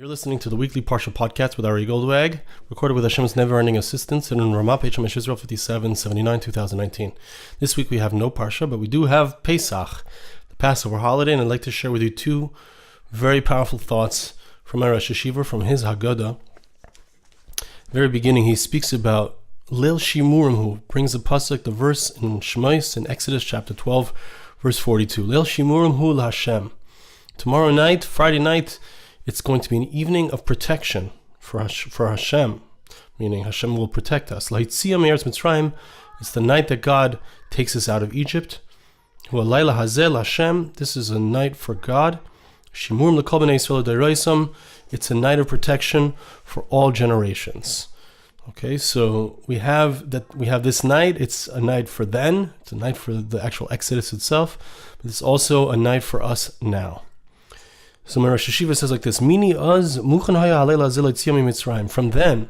You're listening to the weekly Parsha podcast with Ari Goldwag, recorded with Hashem's never-ending assistance in Ramah HaMesh Israel 5779 2019. This week we have no Parsha, but we do have Pesach, the Passover holiday, and I'd like to share with you two very powerful thoughts from our Rosh Hashiva, from his Haggadah. Very beginning, he speaks about Leil Shimurim, who brings the pasuk, the verse in Shemais in Exodus chapter 12, verse 42. Leil Shimurim hu LaHashem. Tomorrow night, Friday night, it's going to be an evening of protection for Hashem, meaning Hashem will protect us. Lahitzia me'eretz Mitzrayim, it's the night that God takes us out of Egypt. Hu halayla hazeh Hashem, this is a night for God. Shimurim l'kol b'nei Yisrael d'oraisam, it's a night of protection for all generations. Okay, so we have this night. It's a night for then. It's a night for the actual Exodus itself, but it's also a night for us now. So my Rosh Hashiva says like this: Mini az muchan haya halela zil yitzias mitzrayim. From then,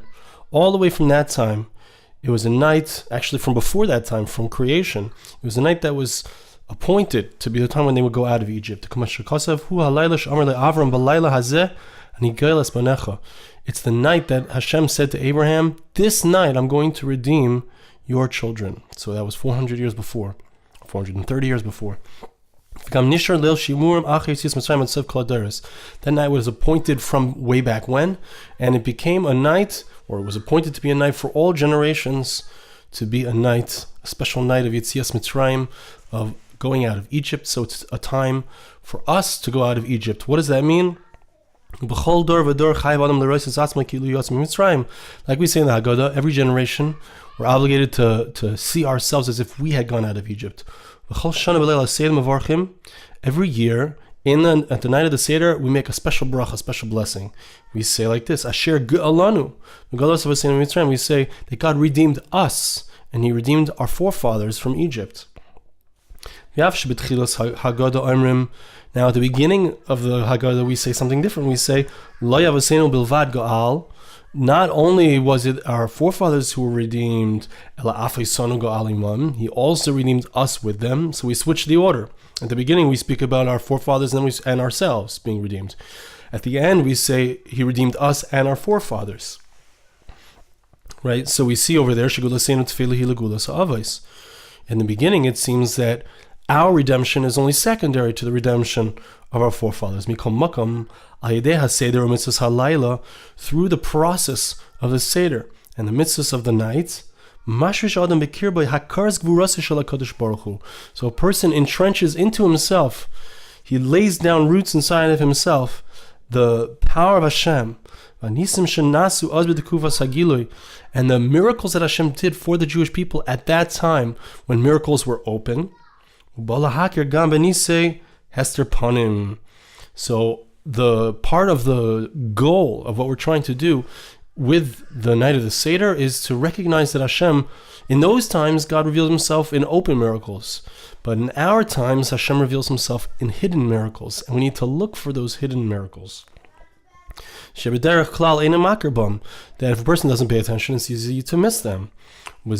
all the way from that time, it was a night. Actually, from before that time, from creation, it was a night that was appointed to be the time when they would go out of Egypt. It's the night that Hashem said to Abraham, "This night I'm going to redeem your children." So that was 400 years before, 430 years before. That night was appointed from way back when, and it became a night, or it was appointed to be a night for all generations, to be a night, a special night of Yitzias Mitzrayim, of going out of Egypt. So it's a time for us to go out of Egypt. What does that mean? Like we say in the Haggadah, every generation we're obligated to see ourselves as if we had gone out of Egypt. Every year, at the night of the Seder, we make a special bracha, a special blessing. We say like this: Asher ge'alanu. We say that God redeemed us, and He redeemed our forefathers from Egypt. Now, at the beginning of the Haggadah, we say something different. We say, Lo yavosenu bilvad ga'al. Not only was it our forefathers who were redeemed, ela afaisanu ga'al imam, He also redeemed us with them. So we switch the order. At the beginning, we speak about our forefathers and ourselves being redeemed. At the end, we say He redeemed us and our forefathers. Right? So we see over there, in the beginning, it seems that our redemption is only secondary to the redemption of our forefathers. Through the process of the Seder and the mitzvahs of the night, so a person entrenches into himself, he lays down roots inside of himself, the power of Hashem, and the miracles that Hashem did for the Jewish people at that time, when miracles were open. So the part of the goal of what we're trying to do with the night of the Seder is to recognize that Hashem, in those times, God reveals Himself in open miracles. But in our times, Hashem reveals Himself in hidden miracles. And we need to look for those hidden miracles. That if a person doesn't pay attention, it's easy to miss them. By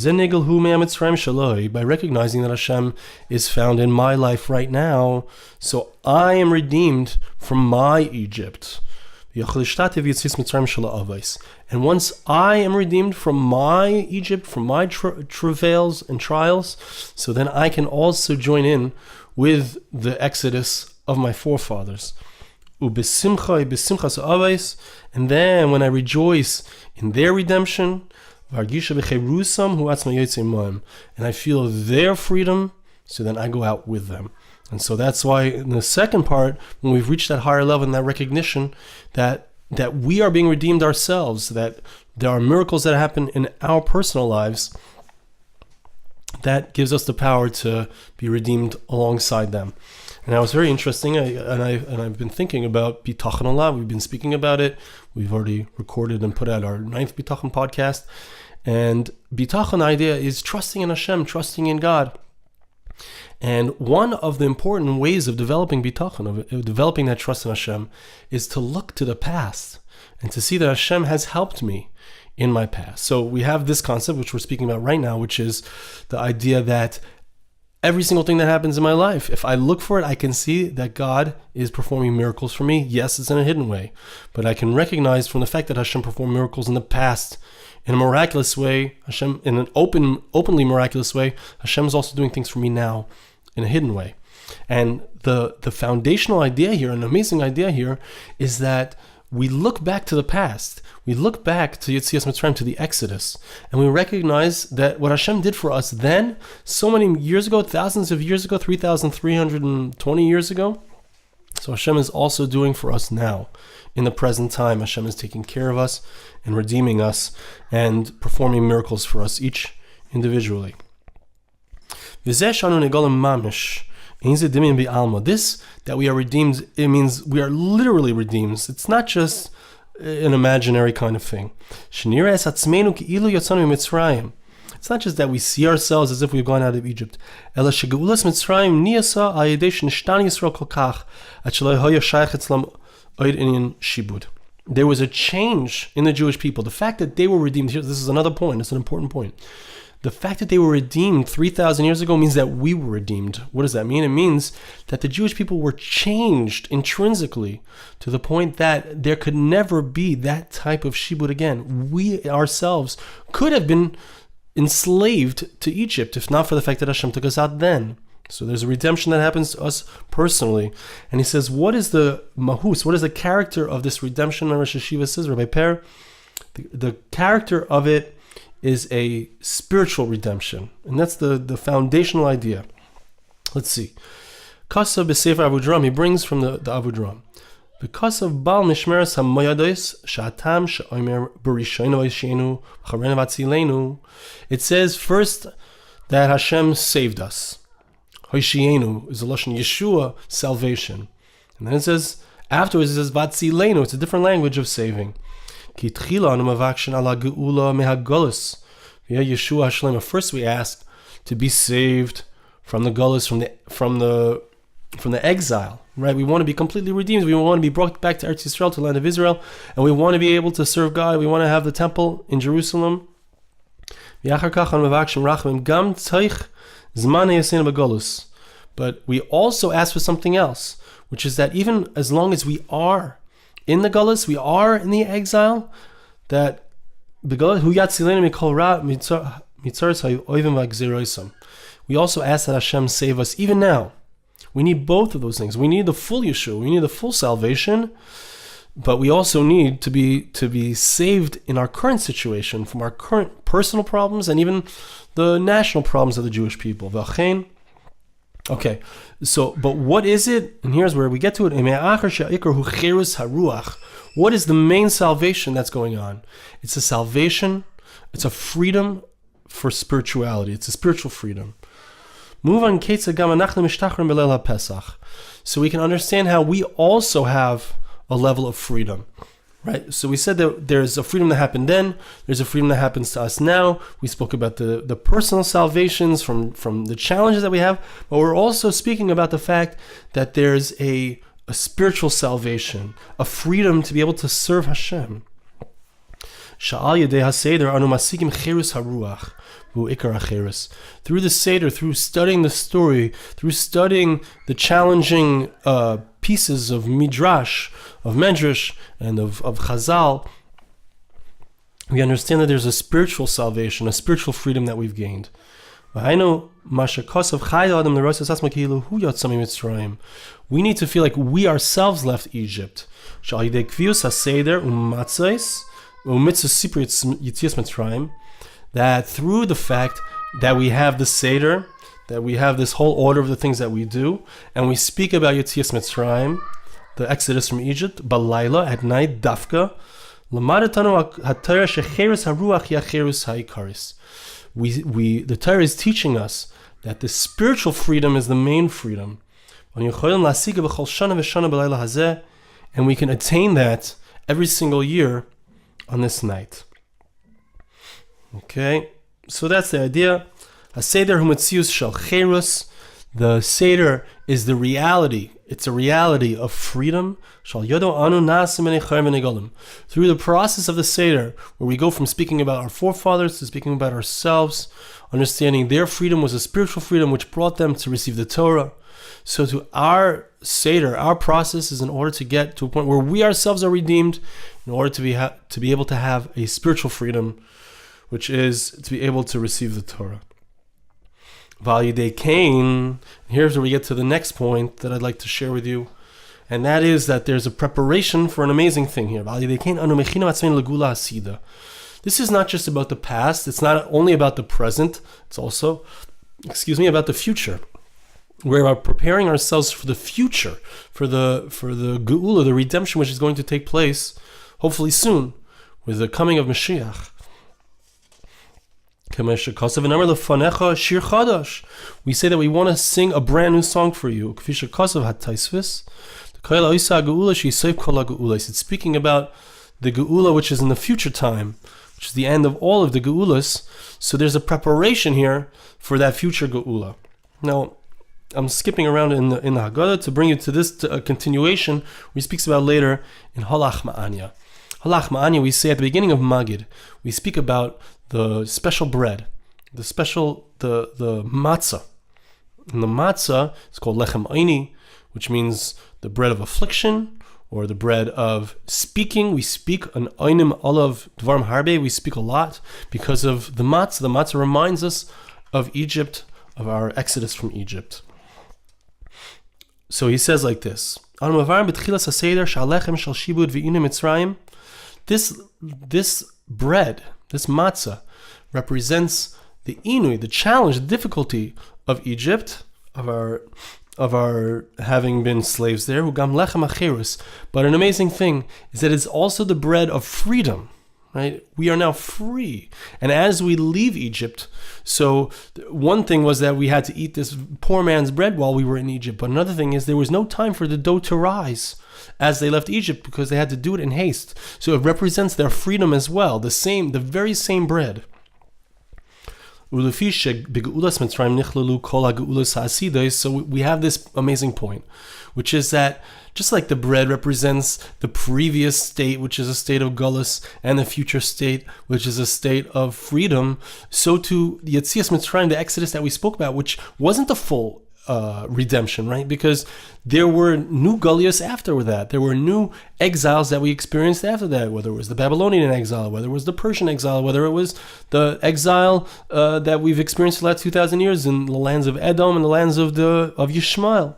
recognizing that Hashem is found in my life right now, so I am redeemed from my Egypt. And once I am redeemed from my Egypt, from my travails and trials, so then I can also join in with the exodus of my forefathers. And then when I rejoice in their redemption, and I feel their freedom, so then I go out with them. And so that's why in the second part, when we've reached that higher level and that recognition that we are being redeemed ourselves, that there are miracles that happen in our personal lives, that gives us the power to be redeemed alongside them. And that was very interesting, I've been thinking about Bitachon a lot. We've been speaking about it. We've already recorded and put out our 9th Bitachon podcast. And Bitachon idea is trusting in Hashem, trusting in God. And one of the important ways of developing Bitachon, of developing that trust in Hashem, is to look to the past and to see that Hashem has helped me in my past. So we have this concept, which we're speaking about right now, which is the idea that every single thing that happens in my life. If I look for it, I can see that God is performing miracles for me. Yes, it's in a hidden way, but I can recognize from the fact that Hashem performed miracles in the past in a miraculous way, Hashem, in an openly miraculous way, Hashem is also doing things for me now in a hidden way. And the foundational idea here, an amazing idea here, is that we look back to the past. We look back to Yetzias Mitzrayim, to the Exodus, and we recognize that what Hashem did for us then, so many years ago, thousands of years ago, 3,320 years ago, so Hashem is also doing for us now. In the present time, Hashem is taking care of us and redeeming us and performing miracles for us, each individually. This, that we are redeemed, it means we are literally redeemed. It's not just an imaginary kind of thing. It's not just that we see ourselves as if we've gone out of Egypt. There was a change in the Jewish people. The fact that they were redeemed, this is another point, it's an important point. The fact that they were redeemed 3,000 years ago means that we were redeemed. What does that mean? It means that the Jewish people were changed intrinsically to the point that there could never be that type of shibud again. We ourselves could have been enslaved to Egypt if not for the fact that Hashem took us out then. So there's a redemption that happens to us personally. And he says, what is the mahus? What is the character of this redemption? Rosh Hashiva says, Rabbi Per, the character of it is a spiritual redemption. And that's the foundational idea. Let's see. Kasav b'Sefer Avodram, he brings from the Avodram. B'Kasav Bal Mishmeres HaMoyados Sha'atam She'omer B'Rishaynu V'Yishenu V'Charenu V'Atzilenu. It says first that Hashem saved us. Hoshiyenu is a lashon Yeshua, salvation. And then it says, afterwards it says V'Atzilenu, it's a different language of saving. First we ask to be saved from the gullus, from the exile, right? We want to be completely redeemed. We want to be brought back to Eretz Yisrael, to the land of Israel, and we want to be able to serve God. We want to have the temple in Jerusalem. But we also ask for something else, which is that even as long as we are in the gullus, we are in the exile, that we also ask that Hashem save us even now. We need both of those things. We need the full Yeshua, we need the full salvation, but we also need to be saved in our current situation from our current personal problems and even the national problems of the Jewish people. Okay, so, but what is it? And here's where we get to it. What is the main salvation that's going on? It's a salvation, it's a freedom for spirituality. It's a spiritual freedom. Move on, so we can understand how we also have a level of freedom. Right, so we said that there's a freedom that happened then, there's a freedom that happens to us now. We spoke about the personal salvations from the challenges that we have, but we're also speaking about the fact that there's a spiritual salvation, a freedom to be able to serve Hashem. Through the Seder, through studying the story, through studying the challenging pieces of Midrash, of Medrash, and of Chazal, we understand that there's a spiritual salvation, a spiritual freedom that we've gained. We need to feel like we ourselves left Egypt. That through the fact that we have the Seder, that we have this whole order of the things that we do, and we speak about Yetzias Mitzrayim, the Exodus from Egypt, Balayla, at night, Dafka, the Torah is teaching us that the spiritual freedom is the main freedom. And we can attain that every single year on this night. Okay, so that's the idea. The The Seder is the reality. It's a reality of freedom. Through the process of the Seder, where we go from speaking about our forefathers to speaking about ourselves, understanding their freedom was a spiritual freedom which brought them to receive the Torah. So to our Seder, our process is in order to get to a point where we ourselves are redeemed, in order to be able to have a spiritual freedom, which is to be able to receive the Torah. Validei Kain. Here's where we get to the next point that I'd like to share with you, and that is that there's a preparation for an amazing thing here. Validei Kain anu mechinu atzmeinu legula hasida. This is not just about the past. It's not only about the present. It's also, about the future. We are preparing ourselves for the future, for the geula, the redemption, which is going to take place, hopefully soon, with the coming of Mashiach. We say that we want to sing a brand new song for you. It's speaking about the geula, which is in the future time, which is the end of all of the geulas. So there's a preparation here for that future geula. Now, I'm skipping around in the Haggadah to bring you to this continuation, where he speaks about later in Halach Ma'anya. Halach Ma'anya, we say at the beginning of Magid, we speak about the special bread, the matzah. And the matzah is called lechem aini, which means the bread of affliction, or the bread of speaking. We speak an einim olav dvarim harbe. We speak a lot because of the matzah. The matzah reminds us of Egypt, of our exodus from Egypt. So he says like this: This bread, this matzah, represents the inui, the challenge, the difficulty of Egypt, of our having been slaves there. But an amazing thing is that it's also the bread of freedom. Right? We are now free. And as we leave Egypt, so one thing was that we had to eat this poor man's bread while we were in Egypt. But another thing is there was no time for the dough to rise as they left Egypt because they had to do it in haste. So it represents their freedom as well, the very same bread. So we have this amazing point, which is that just like the bread represents the previous state, which is a state of Gullus, and the future state, which is a state of freedom, so too the Yetzias Mitzrayim, the Exodus that we spoke about, which wasn't the full redemption, right? Because there were new Gulius after that. There were new exiles that we experienced after that, whether it was the Babylonian exile, whether it was the Persian exile, whether it was the exile that we've experienced the last 2,000 years in the lands of Edom and the lands of Yishmael.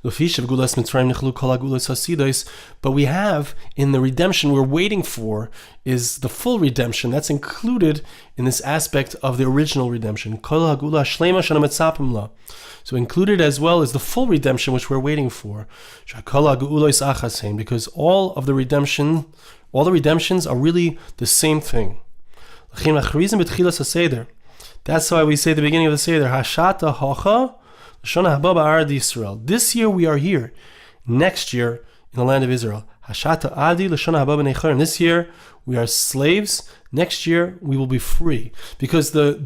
But we have in the redemption we're waiting for is the full redemption that's included in this aspect of the original redemption. So included as well is the full redemption which we're waiting for. Because all the redemptions are really the same thing. That's why we say at the beginning of the Seder, Hashata Hocha this year we are here. Next year in the land of Israel. This year we are slaves. Next year we will be free. Because the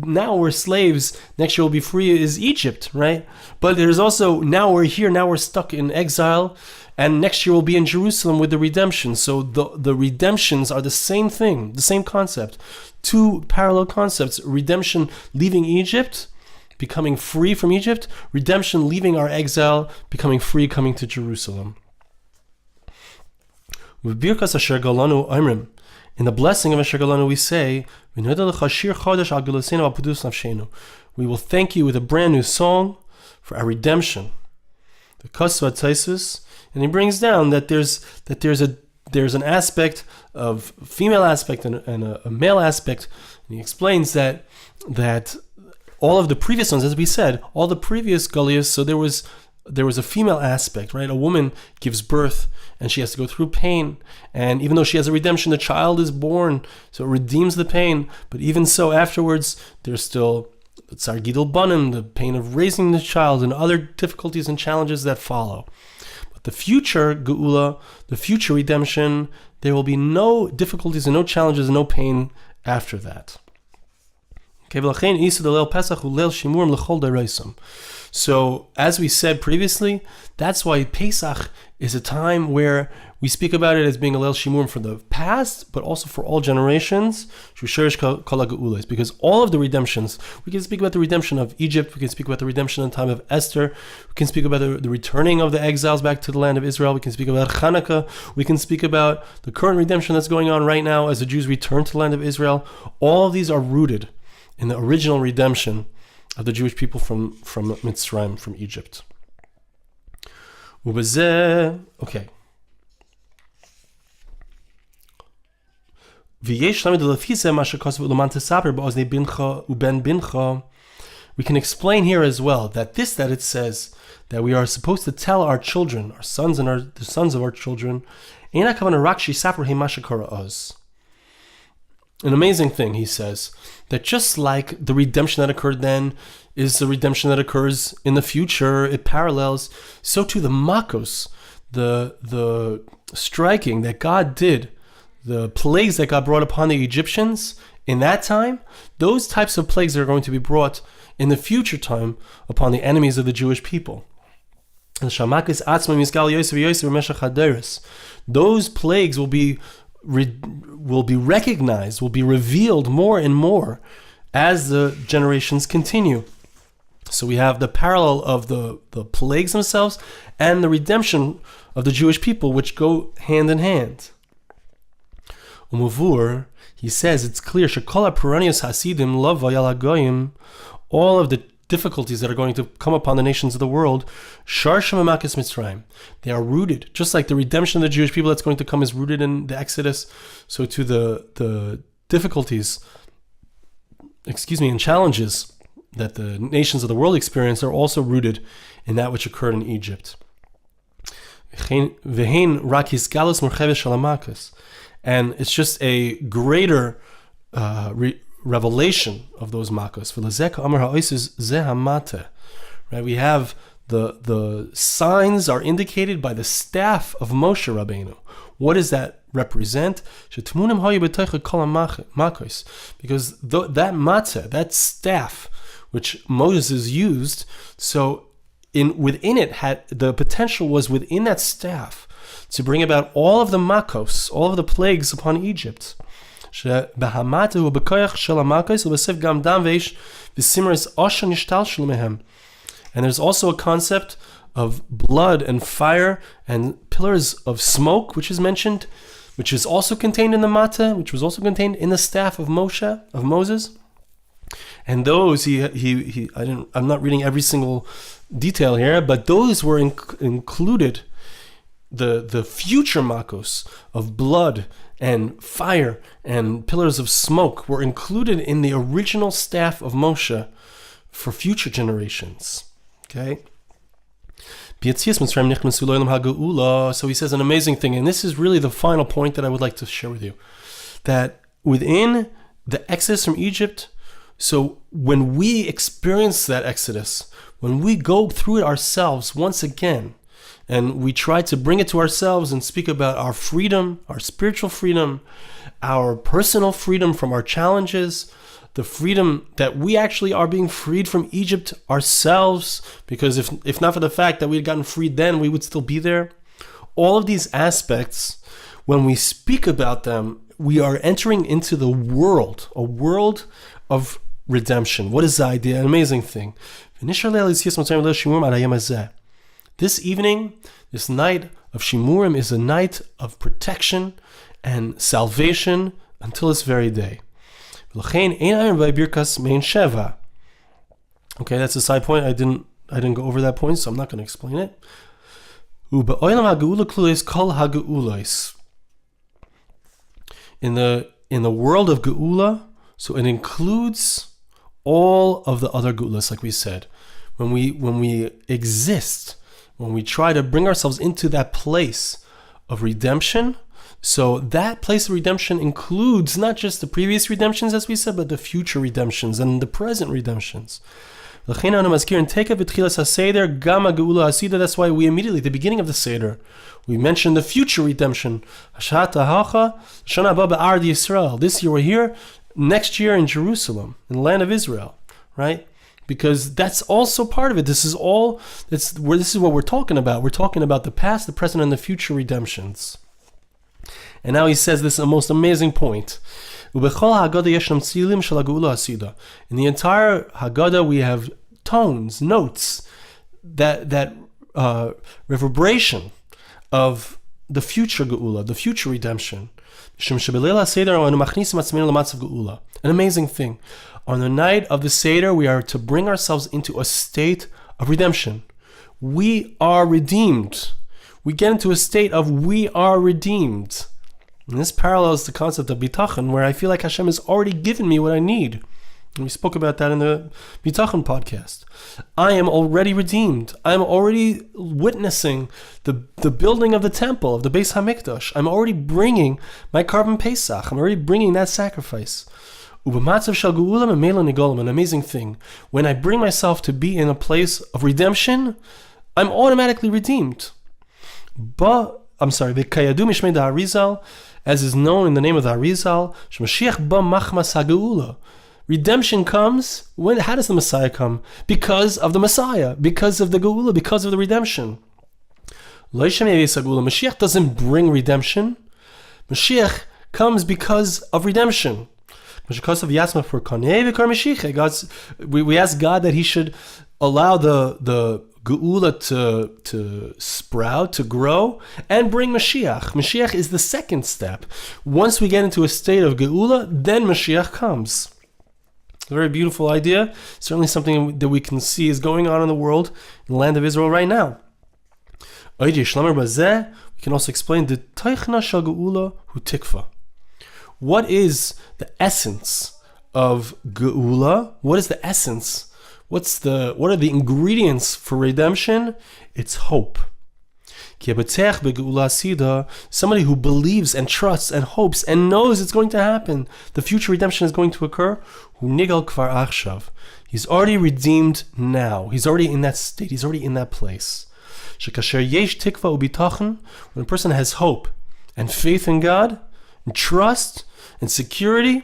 now we're slaves, next year we'll be free is Egypt, right? But there's also now we're here, now we're stuck in exile, and next year we'll be in Jerusalem with the redemption. So the redemptions are the same thing, the same concept. Two parallel concepts: redemption leaving Egypt, becoming free from Egypt; redemption, leaving our exile, becoming free, coming to Jerusalem. With Birkas Asher Galanu Oimrim, in the blessing of Asher Galanu we say, we will thank you with a brand new song for our redemption. The Kasva Taisus, and he brings down that there's an aspect of female aspect and a male aspect, and he explains that all of the previous ones, as we said, all the previous Galias, so there was a female aspect, right? A woman gives birth and she has to go through pain, and even though she has a redemption, the child is born, so it redeems the pain. But even so, afterwards, there's still the Tsar Gidul Banim, the pain of raising the child, and other difficulties and challenges that follow. But the future Geula, the future redemption, there will be no difficulties and no challenges and no pain after that. So, as we said previously, that's why Pesach is a time where we speak about it as being a Leil Shimurim for the past, but also for all generations, because all of the redemptions, we can speak about the redemption of Egypt, we can speak about the redemption in the time of Esther, we can speak about the returning of the exiles back to the land of Israel, we can speak about Hanukkah, we can speak about the current redemption that's going on right now as the Jews return to the land of Israel. All of these are rooted in the original redemption of the Jewish people from Mitzrayim, from Egypt. Okay. We can explain here as well that it says that we are supposed to tell our children, our sons and the sons of our children, an amazing thing, he says, that just like the redemption that occurred then is the redemption that occurs in the future, it parallels, so too the makos, the striking that God did, the plagues that God brought upon the Egyptians in that time, those types of plagues are going to be brought in the future time upon the enemies of the Jewish people. Those plagues will be recognized, will be revealed more and more as the generations continue. So we have the parallel of the plagues themselves and the redemption of the Jewish people, which go hand in hand. Umuvur, he says it's clear, all of the difficulties that are going to come upon the nations of the world, they are rooted, just like the redemption of the Jewish people that's going to come is rooted in the Exodus, so to the difficulties, and challenges that the nations of the world experience are also rooted in that which occurred in Egypt. And it's just a greater revelation of those makos. Right? We have the signs are indicated by the staff of Moshe Rabbeinu. What does that represent? Because that matzah, that staff, which Moses used, so within it had the potential was within that staff to bring about all of the makos, all of the plagues upon Egypt. And there's also a concept of blood and fire and pillars of smoke, which is mentioned, which is also contained in the Mateh, which was also contained in the staff of Moses. And those, I'm not reading every single detail here, but those were included. The future makos of blood and fire and pillars of smoke were included in the original staff of Moshe for future generations. Okay? So he says an amazing thing, and this is really the final point that I would like to share with you, that within the exodus from Egypt, so when we experience that exodus, when we go through it ourselves once again, and we try to bring it to ourselves and speak about our freedom, our spiritual freedom, our personal freedom from our challenges, the freedom that we actually are being freed from Egypt ourselves, because if not for the fact that we had gotten freed then, we would still be there. All of these aspects, when we speak about them, we are entering into the world, a world of redemption. What is the idea? An amazing thing. This evening, this night of Shimurim is a night of protection and salvation until this very day. Okay, that's a side point. I didn't go over that point, so I'm not going to explain it. In the world of Geula, so it includes all of the other Geulas, like we said. When we exist, when we try to bring ourselves into that place of redemption, so that place of redemption includes not just the previous redemptions, as we said, but the future redemptions and the present redemptions. That's why we immediately, at the beginning of the Seder, we mentioned the future redemption. This year we're here next year in Jerusalem, in the land of Israel, right? Because that's also part of it. This is what we're talking about. We're talking about the past, the present, and the future redemptions. And now he says this most amazing point. In the entire Haggadah, we have tones, notes, that reverberation of the future Geula, the future redemption. An amazing thing. On the night of the Seder, we are to bring ourselves into a state of redemption. We are redeemed. We get into a state of we are redeemed. And this parallels the concept of bitachon, where I feel like Hashem has already given me what I need. And we spoke about that in the bitachon podcast. I am already redeemed. I am already witnessing the building of the temple, of the Beis HaMikdash. I'm already bringing my Karban Pesach. I'm already bringing that sacrifice. An amazing thing. When I bring myself to be in a place of redemption, I'm automatically redeemed. As is known in the name of the Arizal, redemption comes when? How does the Messiah come? Because of the Messiah, because of the Geula, because of the redemption. Mashiach doesn't bring redemption. Mashiach comes because of redemption. We ask God that He should allow the Geula to sprout, to grow, and bring Mashiach. Mashiach is the second step. Once we get into a state of Geula, then Mashiach comes. It's a very beautiful idea. Certainly something that we can see is going on in the world, in the land of Israel right now. We can also explain the Teichna Shel Geula Hu Tikva. What is the essence of Geula? What is the essence? What are the ingredients for redemption? It's hope. Somebody who believes and trusts and hopes and knows it's going to happen, the future redemption is going to occur. He's already redeemed now. He's already in that state. He's already in that place. When a person has hope and faith in God, and trust and security,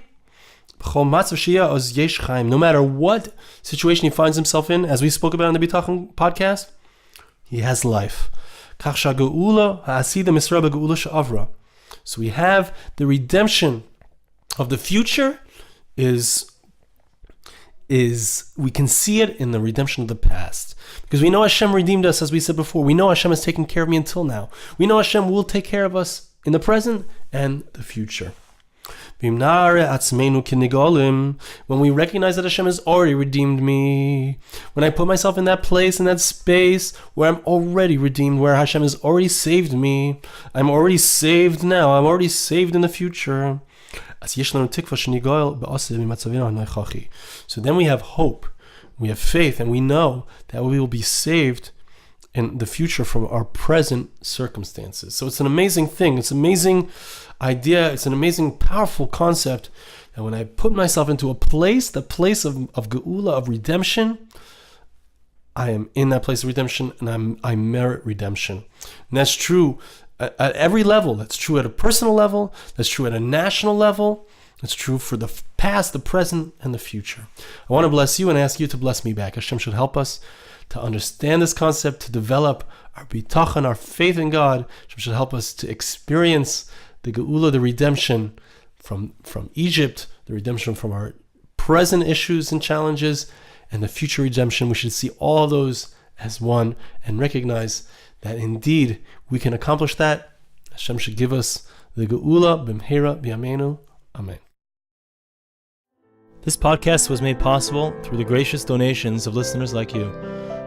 no matter what situation he finds himself in, as we spoke about in the Bitachon podcast, he has life. So we have the redemption of the future is we can see it in the redemption of the past. Because we know Hashem redeemed us, as we said before. We know Hashem has taken care of me until now. We know Hashem will take care of us in the present and the future. When we recognize that Hashem has already redeemed me, when I put myself in that place, in that space where I'm already redeemed, where Hashem has already saved me, I'm already saved now, I'm already saved in the future. So then we have hope, we have faith, and we know that we will be saved in the future from our present circumstances. So it's an amazing thing. It's an amazing idea. It's an amazing, powerful concept. And when I put myself into a place, the place of Geula, of redemption, I am in that place of redemption, and I merit redemption. And that's true at every level. That's true at a personal level. That's true at a national level. It's true for the past, the present, and the future. I want to bless you and ask you to bless me back. Hashem should help us to understand this concept, to develop our bitachon, our faith in God. Hashem should help us to experience the Geula, the redemption from Egypt, the redemption from our present issues and challenges, and the future redemption. We should see all of those as one and recognize that indeed we can accomplish that. Hashem should give us the Geula b'mheira b'yameinu. Amen. This podcast was made possible through the gracious donations of listeners like you.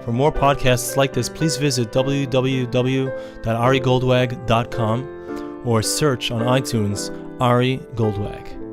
For more podcasts like this, please visit www.arigoldwag.com or search on iTunes Ari Goldwag.